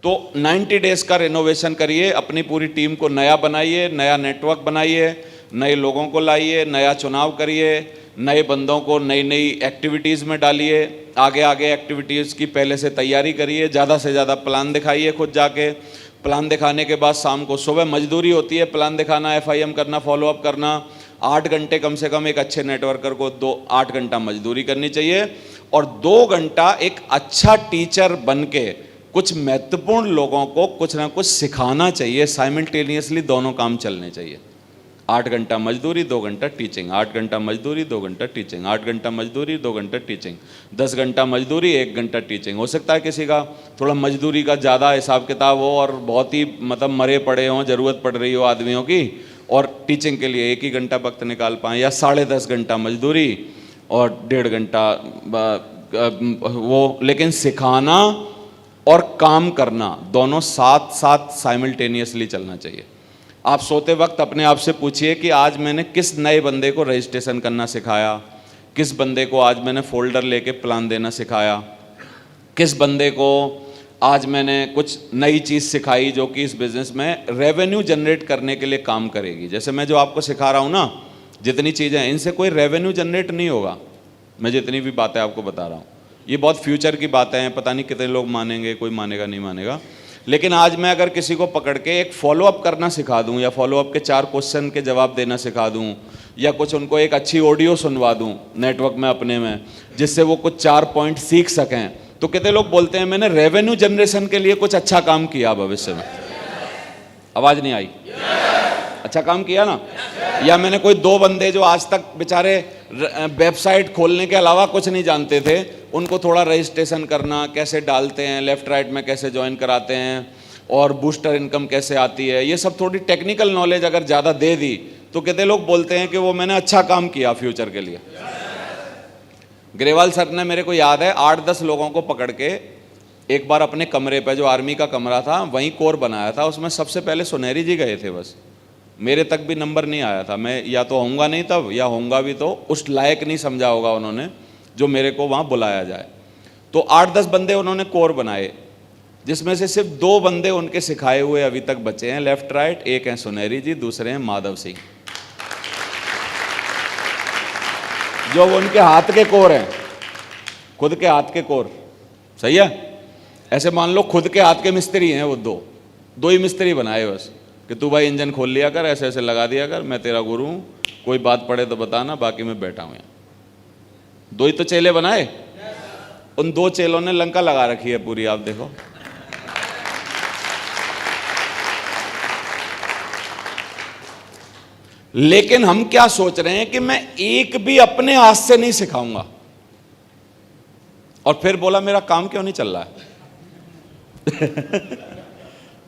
तो 90 डेज का रिनोवेशन करिए, अपनी पूरी टीम को नया बनाइए, नया नेटवर्क बनाइए, नए लोगों को लाइए, नया चुनाव करिए, नए बंदों को नई नई एक्टिविटीज़ में डालिए, आगे आगे एक्टिविटीज़ की पहले से तैयारी करिए, ज़्यादा से ज़्यादा प्लान दिखाइए खुद जाके। प्लान दिखाने के बाद शाम को, सुबह मजदूरी होती है, प्लान दिखाना, FIM करना, फॉलोअप करना। 8 घंटे कम से कम एक अच्छे नेटवर्कर को 8 घंटा मजदूरी करनी चाहिए, और 2 घंटा एक अच्छा टीचर बन के कुछ महत्वपूर्ण लोगों को कुछ ना कुछ सिखाना चाहिए। साइमल्टेनियसली दोनों काम चलने चाहिए। 8 घंटा मजदूरी, 2 घंटा टीचिंग, 8 घंटा मजदूरी, 2 घंटा टीचिंग, 8 घंटा मजदूरी, 2 घंटा टीचिंग, 10 घंटा मजदूरी, 1 घंटा टीचिंग। हो सकता है किसी का थोड़ा मजदूरी का ज़्यादा हिसाब किताब हो और बहुत ही मतलब मरे पड़े हों, ज़रूरत पड़ रही हो आदमियों की, और टीचिंग के लिए 1 ही घंटा वक्त निकाल पाएँ, या 10.5 घंटा मजदूरी और 1.5 घंटा वो। लेकिन सिखाना और काम करना दोनों साथ साथ साइमल्टेनियसली चलना चाहिए। आप सोते वक्त अपने आप से पूछिए कि आज मैंने किस नए बंदे को रजिस्ट्रेशन करना सिखाया, किस बंदे को आज मैंने फोल्डर लेके प्लान देना सिखाया, किस बंदे को आज मैंने कुछ नई चीज़ सिखाई जो कि इस बिज़नेस में रेवेन्यू जनरेट करने के लिए काम करेगी। जैसे मैं जो आपको सिखा रहा हूँ ना, जितनी चीज़ें हैं, इनसे कोई रेवेन्यू जनरेट नहीं होगा। मैं जितनी भी बातें आपको बता रहा हूँ, ये बहुत फ्यूचर की बातें हैं, पता नहीं कितने लोग मानेंगे, कोई मानेगा नहीं मानेगा। लेकिन आज मैं अगर किसी को पकड़ के एक फॉलोअप करना सिखा दूं, या फॉलोअप के 4 क्वेश्चन के जवाब देना सिखा दूं, या कुछ उनको एक अच्छी ऑडियो सुनवा दूं नेटवर्क में अपने में, जिससे वो कुछ 4 पॉइंट सीख सकें, तो कितने लोग बोलते हैं मैंने रेवेन्यू जनरेशन के लिए कुछ अच्छा काम किया भविष्य में? आवाज़ नहीं आई? अच्छा काम किया ना? या मैंने कोई 2 बंदे जो आज तक बेचारे वेबसाइट खोलने के अलावा कुछ नहीं जानते थे, उनको थोड़ा रजिस्ट्रेशन करना, कैसे डालते हैं, लेफ्ट राइट में कैसे ज्वाइन कराते हैं, और बूस्टर इनकम कैसे आती है, ये सब थोड़ी टेक्निकल नॉलेज अगर ज़्यादा दे दी, तो कितने लोग बोलते हैं कि वो मैंने अच्छा काम किया फ्यूचर के लिए। ग्रेवाल सर ने, मेरे को याद है, 8-10 लोगों को पकड़ के एक बार अपने कमरे पे, जो आर्मी का कमरा था, वहीं कोर बनाया था। उसमें सबसे पहले सुनहरी जी गए थे, बस मेरे तक भी नंबर नहीं आया था। मैं या तो होऊंगा नहीं तब, या होऊंगा भी तो उस लायक नहीं समझा होगा उन्होंने जो मेरे को वहाँ बुलाया जाए। तो 8-10 बंदे उन्होंने कोर बनाए, जिसमें से सिर्फ 2 बंदे उनके सिखाए हुए अभी तक बचे हैं, लेफ्ट राइट। एक हैं सुनहरी जी, दूसरे हैं माधव सिंह, जो उनके हाथ के कोर हैं, खुद के हाथ के कोर। सही है? ऐसे मान लो खुद के हाथ के मिस्त्री हैं वो, 2 ही मिस्त्री बनाए बस, कि तू भाई इंजन खोल लिया कर, ऐसे ऐसे लगा दिया कर, मैं तेरा गुरु हूँ, कोई बात पड़े तो बताना, बाकी मैं बैठा हूँ यहाँ। 2 ही तो चेले बनाए। उन 2 चेलों ने लंका लगा रखी है पूरी, आप देखो। लेकिन हम क्या सोच रहे हैं कि मैं एक भी अपने हाथ से नहीं सिखाऊंगा, और फिर बोला मेरा काम क्यों नहीं चल रहा है?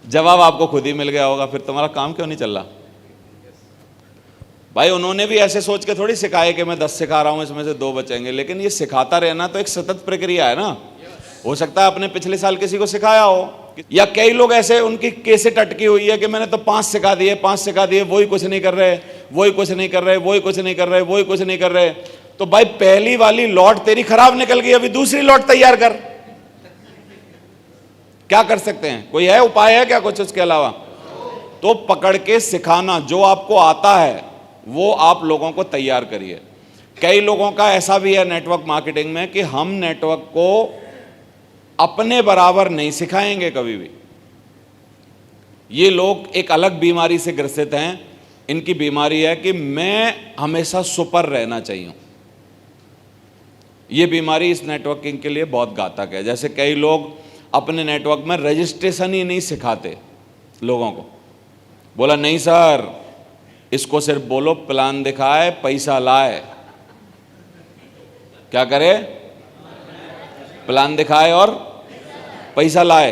जवाब आपको खुद ही मिल गया होगा, फिर तुम्हारा काम क्यों नहीं चल रहा? भाई उन्होंने भी ऐसे सोच के थोड़ी सिखाए कि मैं 10 सिखा रहा हूं, इसमें से 2 बचेंगे। लेकिन ये सिखाता रहना तो एक सतत प्रक्रिया है ना। हो सकता है आपने पिछले साल किसी को सिखाया हो, या कई लोग ऐसे उनकी केसेट अटकी हुई है कि मैंने तो 5 सिखा दिए, 5 सिखा दिए, वही कुछ नहीं कर रहे, वही कुछ नहीं कर रहे, वही कुछ नहीं कर रहे, वही कुछ नहीं कर रहे। तो भाई पहली वाली लॉट तेरी खराब निकल गई, अभी दूसरी लॉट तैयार कर। क्या कर सकते हैं? कोई है उपाय है क्या कुछ उसके अलावा? तो पकड़ के सिखाना, जो आपको आता है वो आप लोगों को तैयार करिए। कई लोगों का ऐसा भी है नेटवर्क मार्केटिंग में कि हम नेटवर्क को अपने बराबर नहीं सिखाएंगे कभी भी। ये लोग एक अलग बीमारी से ग्रसित हैं। इनकी बीमारी है कि मैं हमेशा सुपर रहना चाहिए। ये बीमारी इस नेटवर्किंग के लिए बहुत घातक है। जैसे कई लोग अपने नेटवर्क में रजिस्ट्रेशन ही नहीं सिखाते लोगों को। बोला नहीं सर, इसको सिर्फ बोलो प्लान दिखाए, पैसा लाए। क्या करे? प्लान दिखाए और पैसा लाए।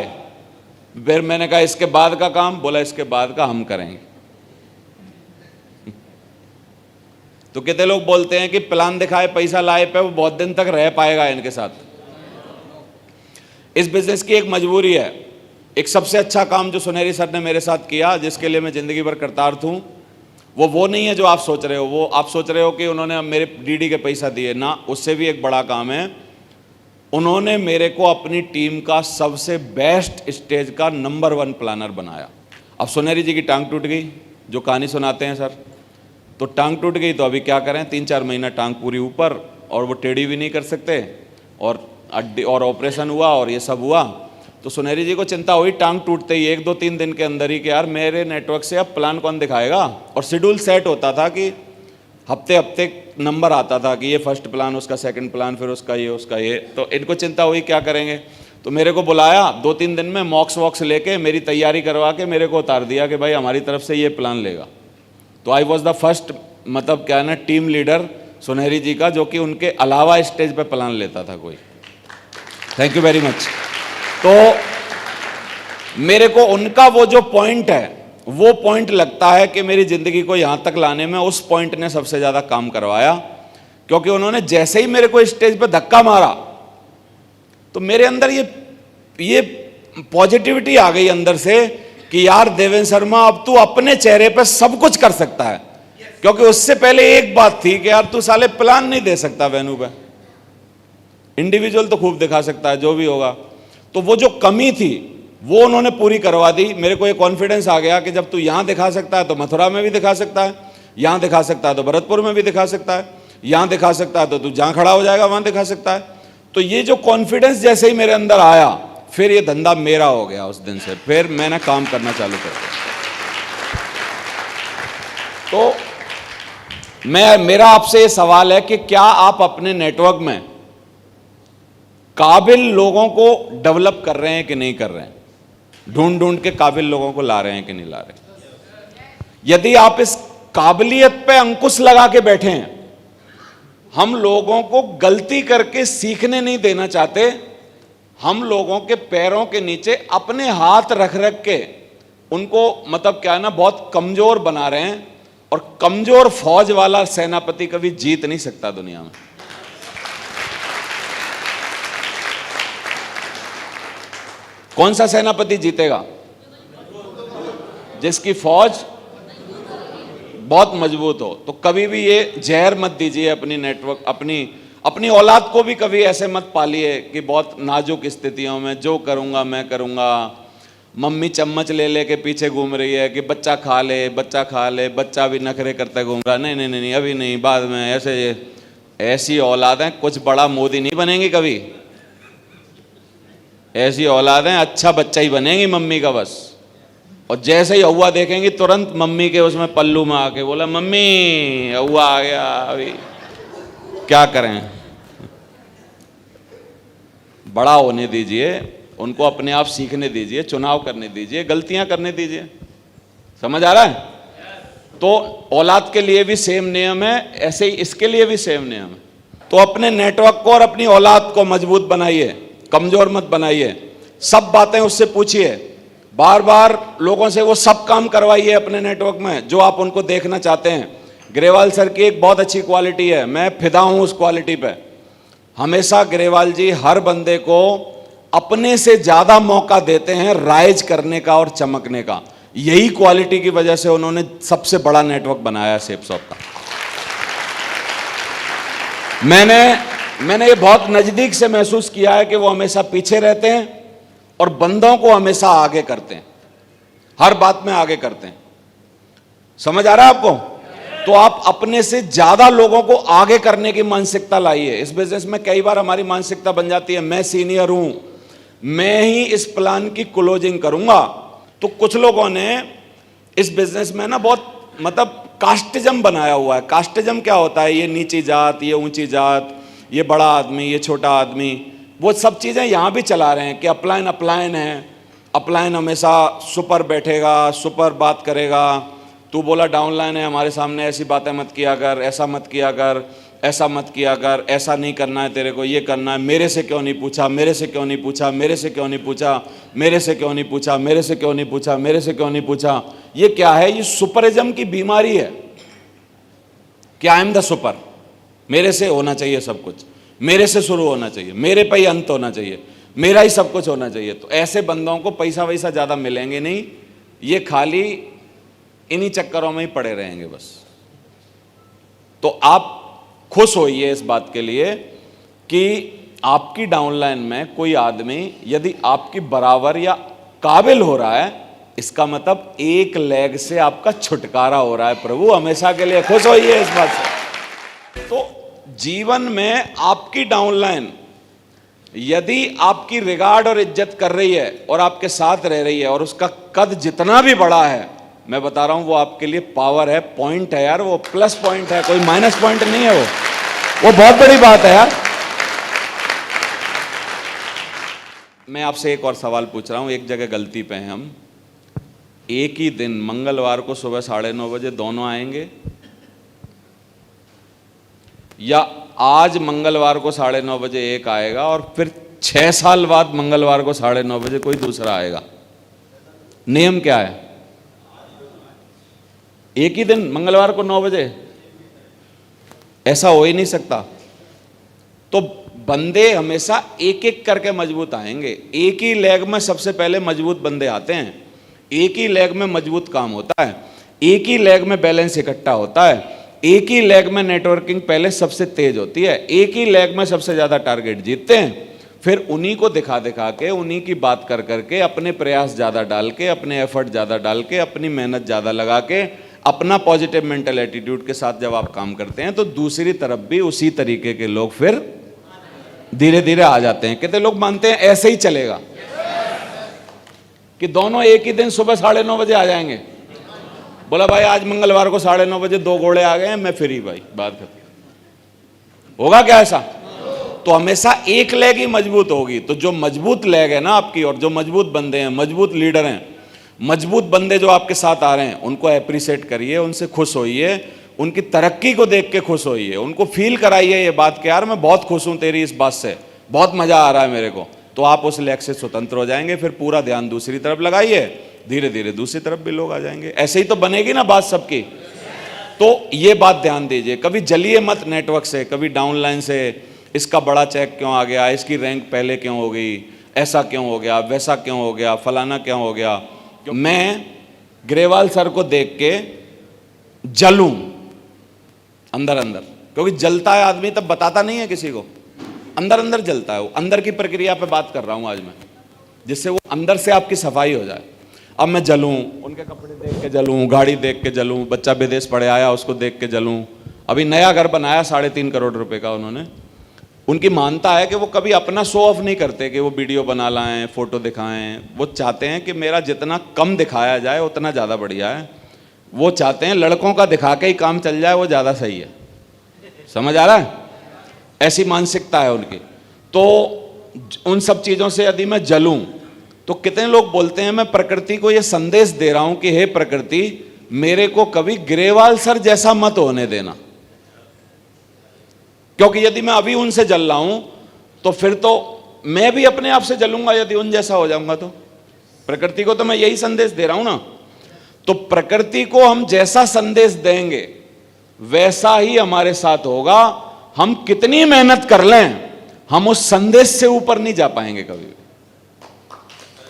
फिर मैंने कहा इसके बाद का काम? बोला इसके बाद का हम करेंगे। तो कितने लोग बोलते हैं कि प्लान दिखाए पैसा लाए पे वो बहुत दिन तक रह पाएगा इनके साथ। इस बिजनेस की एक मजबूरी है। एक सबसे अच्छा काम जो सुनहरी सर ने मेरे साथ किया, जिसके लिए मैं जिंदगी भर कृतार्थ हूं, वो नहीं है जो आप सोच रहे हो। वो आप सोच रहे हो कि उन्होंने मेरे डीडी के पैसा दिए ना, उससे भी एक बड़ा काम है। उन्होंने मेरे को अपनी टीम का सबसे बेस्ट स्टेज का नंबर 1 प्लानर बनाया। अब सुनहरी जी की टांग टूट गई, जो कहानी सुनाते हैं सर, तो टांग टूट गई तो अभी क्या करें, 3-4 महीना टांग पूरी ऊपर, और वो टेढ़ी भी नहीं कर सकते, और अड्डी और ऑपरेशन हुआ और ये सब हुआ। तो सुनहरी जी को चिंता हुई टांग टूटते ही 1-2-3 दिन के अंदर ही कि यार मेरे नेटवर्क से अब प्लान कौन दिखाएगा। और शेड्यूल सेट होता था कि हफ्ते हफ्ते नंबर आता था कि ये फर्स्ट प्लान, उसका सेकंड प्लान, फिर उसका ये। तो इनको चिंता हुई क्या करेंगे, तो मेरे को बुलाया 2-3 दिन में, मॉक्स वॉक्स लेके मेरी तैयारी करवा के मेरे को उतार दिया कि भाई हमारी तरफ से ये प्लान लेगा। तो आई वॉज द फर्स्ट, मतलब क्या है ना, टीम लीडर सुनहरी जी का, जो कि उनके अलावा स्टेज पे प्लान लेता था कोई। Thank you very much. तो मेरे को उनका वो जो पॉइंट है, वो पॉइंट लगता है कि मेरी जिंदगी को यहां तक लाने में उस पॉइंट ने सबसे ज्यादा काम करवाया, क्योंकि उन्होंने जैसे ही मेरे को स्टेज पे धक्का मारा तो मेरे अंदर ये पॉजिटिविटी आ गई अंदर से कि यार देवेंद्र शर्मा, अब तू अपने चेहरे पे सब कुछ कर सकता है। क्योंकि उससे पहले एक बात थी कि यार तू साले प्लान नहीं दे सकता वेन्यू पे, इंडिविजुअल तो खूब दिखा सकता है जो भी होगा। तो वो जो कमी थी वो उन्होंने पूरी करवा दी। मेरे को एक कॉन्फिडेंस आ गया कि जब तू यहां दिखा सकता है तो मथुरा में भी दिखा सकता है, यहां दिखा सकता है तो भरतपुर में भी दिखा सकता है, यहां दिखा सकता है तो तू जहां खड़ा हो जाएगा वहां दिखा सकता है। तो ये जो कॉन्फिडेंस जैसे ही मेरे अंदर आया, फिर ये धंधा मेरा हो गया। उस दिन से फिर मैंने काम करना चालू कर दिया। तो मेरा आपसे ये सवाल है कि क्या आप अपने नेटवर्क में काबिल लोगों को डेवलप कर रहे हैं कि नहीं कर रहे हैं? ढूंढ ढूंढ के काबिल लोगों को ला रहे हैं कि नहीं ला रहे? यदि आप इस काबिलियत पे अंकुश लगा के बैठे हैं, हम लोगों को गलती करके सीखने नहीं देना चाहते, हम लोगों के पैरों के नीचे अपने हाथ रख रख के उनको, मतलब क्या है ना, बहुत कमजोर बना रहे हैं। और कमजोर फौज वाला सेनापति कभी जीत नहीं सकता दुनिया में। कौन सा सेनापति जीतेगा? जिसकी फौज बहुत मजबूत हो। तो कभी भी ये जहर मत दीजिए अपनी नेटवर्क, अपनी औलाद को भी कभी ऐसे मत पालिए कि बहुत नाजुक स्थितियों में जो करूंगा मैं करूंगा। मम्मी चम्मच ले लेके पीछे घूम रही है कि बच्चा खा ले, बच्चा खा ले, बच्चा भी नखरे करता घूम रहा, नहीं नहीं नहीं अभी नहीं, बाद में। ऐसी औलादें कुछ बड़ा मोदी नहीं बनेंगी कभी। ऐसी औलादें अच्छा बच्चा ही बनेंगी मम्मी का बस। और जैसे ही हुआ देखेंगी तुरंत मम्मी के उसमें पल्लू में आके बोला, मम्मी हुआ आ गया, अभी क्या करें। बड़ा होने दीजिए उनको, अपने आप सीखने दीजिए, चुनाव करने दीजिए, गलतियां करने दीजिए। समझ आ रहा है? तो औलाद के लिए भी सेम नियम है, ऐसे ही इसके लिए भी सेम नियम है। तो अपने नेटवर्क को और अपनी औलाद को मजबूत बनाइए, कमजोर मत बनाइए। सब बातें उससे पूछिए, बार बार लोगों से वो सब काम करवाइए अपने नेटवर्क में जो आप उनको देखना चाहते हैं। ग्रेवाल सर की एक बहुत अच्छी क्वालिटी है, मैं फिदा हूं उस क्वालिटी पे। हमेशा ग्रेवाल जी हर बंदे को अपने से ज्यादा मौका देते हैं राइज करने का और चमकने का। यही क्वालिटी की वजह से उन्होंने सबसे बड़ा नेटवर्क बनाया शेपशॉप का। मैंने ये बहुत नजदीक से महसूस किया है कि वो हमेशा पीछे रहते हैं और बंदों को हमेशा आगे करते हैं, हर बात में आगे करते हैं। समझ आ रहा है आपको? तो आप अपने से ज्यादा लोगों को आगे करने की मानसिकता लाइए। इस बिजनेस में कई बार हमारी मानसिकता बन जाती है, मैं सीनियर हूं, मैं ही इस प्लान की क्लोजिंग करूंगा। तो कुछ लोगों ने इस बिजनेस में ना बहुत, मतलब कास्टिज्म बनाया हुआ है। कास्टिज्म क्या होता है? ये नीची जात, ये ऊंची जात, ये बड़ा आदमी, ये छोटा आदमी, वो सब चीजें यहां भी चला रहे हैं कि अपलाइन है, अपलाइन हमेशा सुपर बैठेगा, सुपर बात करेगा। तू बोला डाउनलाइन है, हमारे सामने ऐसी बातें मत किया कर, ऐसा मत किया कर, ऐसा मत किया कर, ऐसा नहीं करना है तेरे को, ये करना है, मेरे से क्यों नहीं पूछा, मेरे से क्यों नहीं पूछा, मेरे से क्यों नहीं पूछा, मेरे से क्यों नहीं पूछा, मेरे से क्यों नहीं पूछा, मेरे से क्यों नहीं पूछा। ये क्या है? ये सुपरिज्म की बीमारी है कि आई एम द सुपर, मेरे से होना चाहिए सब कुछ, मेरे से शुरू होना चाहिए, मेरे पे ही अंत होना चाहिए, मेरा ही सब कुछ होना चाहिए। तो ऐसे बंदों को पैसा वैसा ज्यादा मिलेंगे नहीं, ये खाली इन्हीं चक्करों में ही पड़े रहेंगे बस। तो आप खुश होइए इस बात के लिए कि आपकी डाउनलाइन में कोई आदमी यदि आपकी बराबर या काबिल हो रहा है, इसका मतलब एक लेग से आपका छुटकारा हो रहा है। प्रभु हमेशा के लिए खुश होइए इस बात से। तो जीवन में आपकी डाउनलाइन यदि आपकी रिगार्ड और इज्जत कर रही है और आपके साथ रह रही है और उसका कद जितना भी बड़ा है, मैं बता रहा हूं वो आपके लिए पावर है, पॉइंट है यार, वो प्लस पॉइंट है, कोई माइनस पॉइंट नहीं है। वो बहुत बड़ी बात है यार। मैं आपसे एक और सवाल पूछ रहा हूं, एक जगह गलती पे हैं हम। एक ही दिन मंगलवार को सुबह 9:30 बजे दोनों आएंगे, या आज मंगलवार को 9:30 बजे एक आएगा और फिर 6 साल बाद मंगलवार को 9:30 बजे कोई दूसरा आएगा? नियम क्या है? एक ही दिन मंगलवार को 9 बजे? ऐसा हो ही नहीं सकता। तो बंदे हमेशा एक एक करके मजबूत आएंगे। एक ही लेग में सबसे पहले मजबूत बंदे आते हैं, एक ही लेग में मजबूत काम होता है, एक ही लेग में बैलेंस इकट्ठा होता है, एक ही लेग में नेटवर्किंग पहले सबसे तेज होती है, एक ही लेग में सबसे ज्यादा टारगेट जीतते हैं। फिर उन्हीं को दिखा दिखा के, उन्हीं की बात कर करके, अपने प्रयास ज्यादा डाल के, अपने एफर्ट ज्यादा डाल के, अपनी मेहनत ज्यादा लगा के, अपना पॉजिटिव मेंटल एटीट्यूड के साथ जब आप काम करते हैं तो दूसरी तरफ भी उसी तरीके के लोग फिर धीरे धीरे आ जाते हैं। कितने लोग मानते हैं ऐसे ही चलेगा कि दोनों एक ही दिन सुबह 9:30 बजे आ जाएंगे? बोला भाई आज मंगलवार को 9:30 बजे 2 घोड़े आ गए हैं, मैं फ्री, भाई बात करते। होगा क्या ऐसा? तो हमेशा एक लेग ही मजबूत होगी। तो जो मजबूत लेग है ना आपकी, और जो मजबूत बंदे हैं, मजबूत लीडर हैं, मजबूत बंदे जो आपके साथ आ रहे हैं, उनको अप्रिशिएट करिए, उनसे खुश होइए, उनकी तरक्की को देख के खुश होइए, उनको फील कराइए ये बात कि यार मैं बहुत खुश हूं तेरी इस बात से, बहुत मजा आ रहा है मेरे को। तो आप उस लेग से स्वतंत्र हो जाएंगे। फिर पूरा ध्यान दूसरी तरफ लगाइए, धीरे धीरे दूसरी तरफ भी लोग आ जाएंगे। ऐसे ही तो बनेगी ना बात सबकी। तो ये बात ध्यान दीजिए, कभी जलिए मत नेटवर्क से, कभी डाउनलाइन से। इसका बड़ा चेक क्यों आ गया, इसकी रैंक पहले क्यों हो गई, ऐसा क्यों हो गया, वैसा क्यों हो गया, फलाना क्यों हो गया। मैं ग्रेवाल सर को देख के जलूं अंदर अंदर, क्योंकि जलता है आदमी तब बताता नहीं है किसी को, अंदर अंदर जलता है। वो अंदर की प्रक्रिया पे बात कर रहा हूं आज मैं, जिससे वो अंदर से आपकी सफाई हो जाए। अब मैं जलूं, उनके कपड़े देख के जलूं, गाड़ी देख के जलूं, बच्चा विदेश पढ़े आया उसको देख के जलूं, अभी नया घर बनाया 3.5 करोड़ रुपए का उन्होंने। उनकी मानता है कि वो कभी अपना शो ऑफ नहीं करते कि वो वीडियो बना लाएं, फोटो दिखाएं। वो चाहते हैं कि मेरा जितना कम दिखाया जाए उतना ज़्यादा बढ़िया है। वो चाहते हैं लड़कों का दिखा के ही काम चल जाए, वो ज़्यादा सही है। समझ आ रहा है? ऐसी मानसिकता है उनकी। तो उन सब चीज़ों से यदि मैं जलूं, तो कितने लोग बोलते हैं मैं प्रकृति को ये संदेश दे रहा हूं कि हे प्रकृति, मेरे को कभी ग्रेवाल सर जैसा मत होने देना, क्योंकि यदि मैं अभी उनसे जल रहा हूं तो फिर तो मैं भी अपने आप से जलूंगा यदि उन जैसा हो जाऊंगा। तो प्रकृति को तो मैं यही संदेश दे रहा हूं ना। तो प्रकृति को हम जैसा संदेश देंगे वैसा ही हमारे साथ होगा। हम कितनी मेहनत कर लें, हम उस संदेश से ऊपर नहीं जा पाएंगे कभी भी।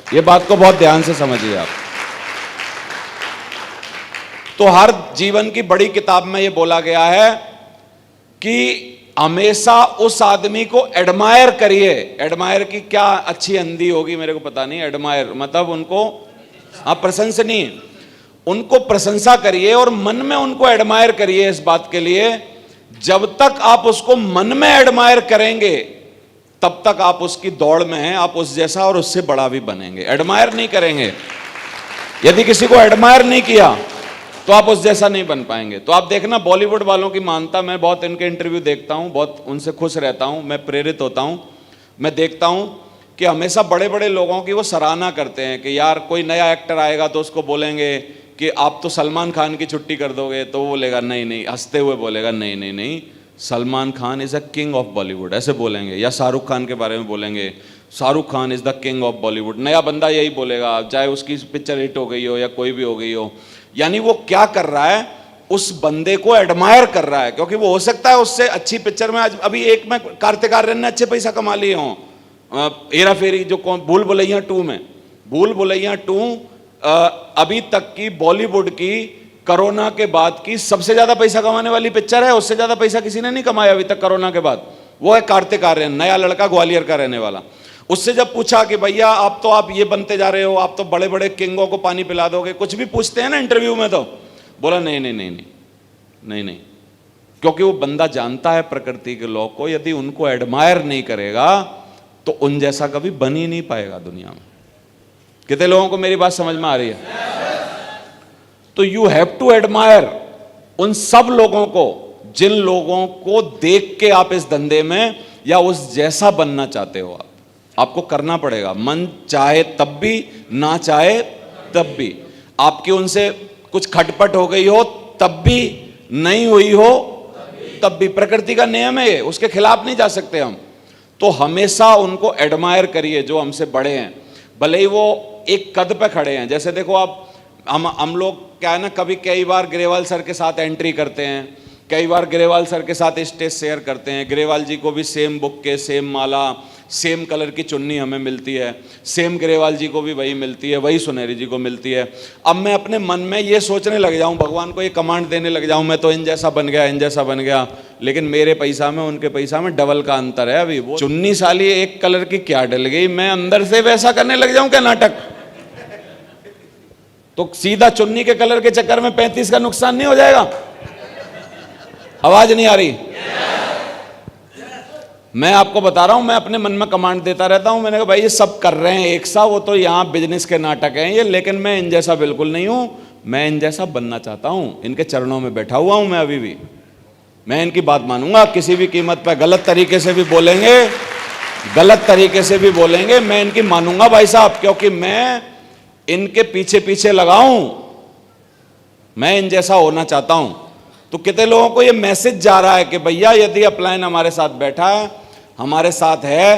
ये बात को बहुत ध्यान से समझिए आप। तो हर जीवन की बड़ी किताब में ये बोला गया है कि हमेशा उस आदमी को एडमायर करिए। एडमायर की क्या अच्छी हिंदी होगी मेरे को पता नहीं। एडमायर मतलब उनको, हाँ, प्रशंसनीय, उनको प्रशंसा करिए और मन में उनको एडमायर करिए इस बात के लिए। जब तक आप उसको मन में एडमायर करेंगे तब तक आप उसकी दौड़ में हैं, आप उस जैसा और उससे बड़ा भी बनेंगे। एडमायर नहीं करेंगे, यदि किसी को एडमायर नहीं किया तो आप उस जैसा नहीं बन पाएंगे। तो आप देखना बॉलीवुड वालों की मानता, मैं बहुत इनके इंटरव्यू देखता हूं, बहुत उनसे खुश रहता हूं, मैं प्रेरित होता हूं। मैं देखता हूं कि हमेशा बड़े बड़े लोगों की वो सराहना करते हैं कि यार कोई नया एक्टर आएगा तो उसको बोलेंगे कि आप तो सलमान खान की छुट्टी कर दोगे, तो वो बोलेगा नहीं नहीं, हंसते हुए बोलेगा नहीं नहीं नहीं, Salman Khan is a king of Bollywood, ऐसे बोलेंगे। या शाहरुख खान के बारे में बोलेंगे, Shahrukh Khan is the king of Bollywood. नया बंदा यही बोलेगा, चाहे उसकी पिक्चर हिट हो गई हो या कोई भी हो गई हो। यानी वो क्या कर रहा है, उस बंदे को एडमायर कर रहा है, क्योंकि वो हो सकता है उससे अच्छी पिक्चर में आज अभी एक में कार्तिक आर्यन ने अच्छे पैसा कमा लिए हों, हेरा फेरी, जो भूल भुलैया 2 में, भूल भुलैया 2 अभी तक की बॉलीवुड की कोरोना के बाद की सबसे ज्यादा पैसा कमाने वाली पिक्चर है। उससे ज्यादा पैसा किसी ने नहीं कमाया अभी तक कोरोना के बाद। वो है कार्तिक आर्यन, नया लड़का, ग्वालियर का रहने वाला। उससे जब पूछा कि भैया आप ये बनते जा रहे हो, आप तो बड़े बड़े किंगों को पानी पिला दोगे, कुछ भी पूछते हैं ना इंटरव्यू में, तो बोला नहीं नहीं नहीं नहीं नहीं नहीं, क्योंकि वो बंदा जानता है प्रकृति के लॉ को, यदि उनको एडमायर नहीं करेगा तो उन जैसा कभी बन ही नहीं पाएगा दुनिया में। कितने लोगों को मेरी बात समझ में आ रही है? तो यू हैव टू एडमायर उन सब लोगों को जिन लोगों को देख के आप इस धंधे में या उस जैसा बनना चाहते हो। आपको करना पड़ेगा, मन चाहे तब भी, ना चाहे तब भी। आपकी उनसे कुछ खटपट हो गई हो तब भी, नहीं हुई हो तब भी, प्रकृति का नियम है, उसके खिलाफ नहीं जा सकते हम। तो हमेशा उनको एडमायर करिए जो हमसे बड़े हैं, भले ही वो एक कद पे खड़े हैं। जैसे देखो आप, हम लोग क्या है ना, कई बार ग्रेवाल सर के साथ एंट्री करते हैं, कई बार ग्रेवाल सर के साथ स्टेज शेयर करते हैं। ग्रेवाल जी को भी सेम बुक के, सेम माला, सेम कलर की चुन्नी हमें मिलती है, सेम ग्रेवाल जी को भी वही मिलती है, वही सुनहरी जी को मिलती है। अब मैं अपने मन में ये सोचने लग जाऊं, भगवान को ये कमांड देने लग जाऊं, मैं तो इन जैसा बन गया, इन जैसा बन गया, लेकिन मेरे पैसा में उनके पैसा में डबल का अंतर है। अभी वो चुन्नी साली एक कलर की क्या डल गई, मैं अंदर से वैसा करने लग जाऊं क्या नाटक? तो सीधा चुन्नी के कलर के चक्कर में 35 का नुकसान नहीं हो जाएगा? आवाज नहीं आ रही? मैं आपको बता रहा हूं, मैं अपने मन में कमांड देता रहता हूं। मैंने कहा भाई ये सब कर रहे हैं एक सा, वो तो यहां बिजनेस के नाटक हैं ये, लेकिन मैं इन जैसा बिल्कुल नहीं हूं, मैं इन जैसा बनना चाहता हूं। इनके चरणों में बैठा हुआ हूं मैं अभी भी, मैं इनकी बात मानूंगा किसी भी कीमत पर। गलत तरीके से भी बोलेंगे, गलत तरीके से भी बोलेंगे, मैं इनकी मानूंगा भाई साहब, क्योंकि मैं इनके पीछे पीछे लगाऊं, मैं इन जैसा होना चाहता हूं। तो कितने लोगों को ये मैसेज जा रहा है कि भैया यदि अपलाइन हमारे साथ बैठा है, हमारे साथ है,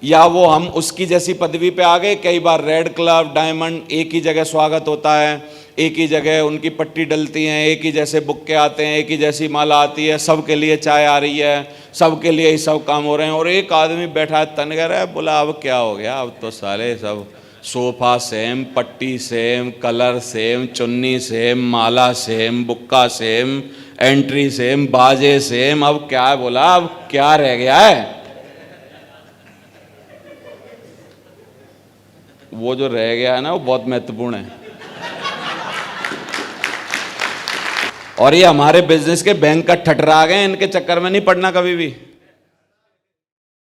या वो हम उसकी जैसी पदवी पे आ गए। कई बार रेड क्लब, डायमंड, एक ही जगह स्वागत होता है, एक ही जगह उनकी पट्टी डलती है, एक ही जैसे बुक्के आते हैं, एक ही जैसी माला आती है, सबके लिए चाय आ रही है, सबके लिए ही सब काम हो रहे हैं, और एक आदमी बैठा है तनगर है, बोला अब क्या हो गया, अब तो साले सब सोफा सेम, पट्टी सेम, कलर सेम, चुन्नी सेम, माला सेम, बुक्का सेम, एंट्री सेम, बाजे सेम, अब क्या है? बोला अब क्या रह गया है? वो जो रह गया है ना, वो बहुत महत्वपूर्ण है। और ये हमारे बिजनेस के बैंक का ठटरा गए, इनके चक्कर में नहीं पड़ना कभी भी।